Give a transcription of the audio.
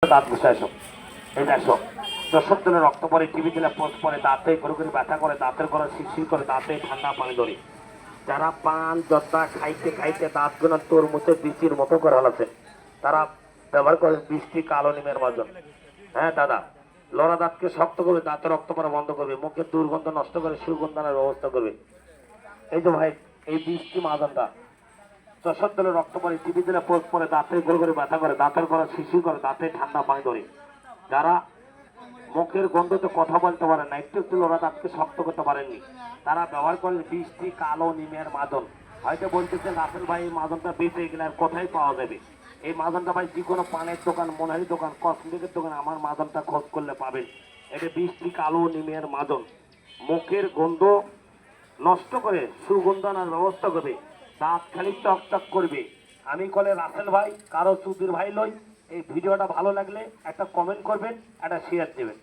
দাঁত ঘষে আসো, এই দেখো দর্শক দিনের রক্ত পরে, টিভি দিলে পোস্ট পরে, দাঁতে করে করে ব্যথা করে, দাঁতের গলা শিরশির করে, দাঁতে ঠান্ডা পানি ধরে, যারা পান জর্দা খাইতে খাইতে দাঁতগুলো তরমুজের বৃষ্টির মতো করে হলাছে, তারা ব্যবহার করে বৃষ্টি কালো নিমের মাজন। হ্যাঁ দাদা, লড়া দাঁতকে শক্ত করবে, দাঁতের রক্ত পড়া বন্ধ করবে, মুখের দুর্গন্ধ নষ্ট করে সুগন্ধানের ব্যবস্থা করবে। এই যে ভাই, এই বৃষ্টি মাজনটা যশোর দিলে রক্ত পরে, টিভি দিলে পোস্ট পরে, দাঁতে গোল করে ব্যথা করে, দাঁতের গলা শিশির করে, দাঁতে ঠান্ডা পানি ধরে, যারা মুখের গন্ধতে কথা বলতে পারেন না, একটু একটু লড়া দাঁতকে শক্ত করতে পারেননি, তারা ব্যবহার করেন বৃষ্টি কালো নিমের মাজন। হয়তো বলতেছেন রাসেল ভাই এই মাজনটা বেঁচে গেলে আর কোথায় পাওয়া যাবে? এই মাজনটা ভাই যে কোনো পানের দোকান, মনারি দোকান, কসমেটিকের দোকান আমার মাজনটা খোঁজ করলে পাবেন। এটা বৃষ্টি কালো নিমের মাজন, মুখের গন্ধ নষ্ট করে সুগন্ধ আনার ব্যবস্থা করবে, দাঁত খালি চকচক করবে। আমি কলে রাসেল ভাই, কারো সুধীর ভাই লই। এই ভিডিওটা ভালো লাগলে একটা কমেন্ট করবেন, একটা শেয়ার দেবেন।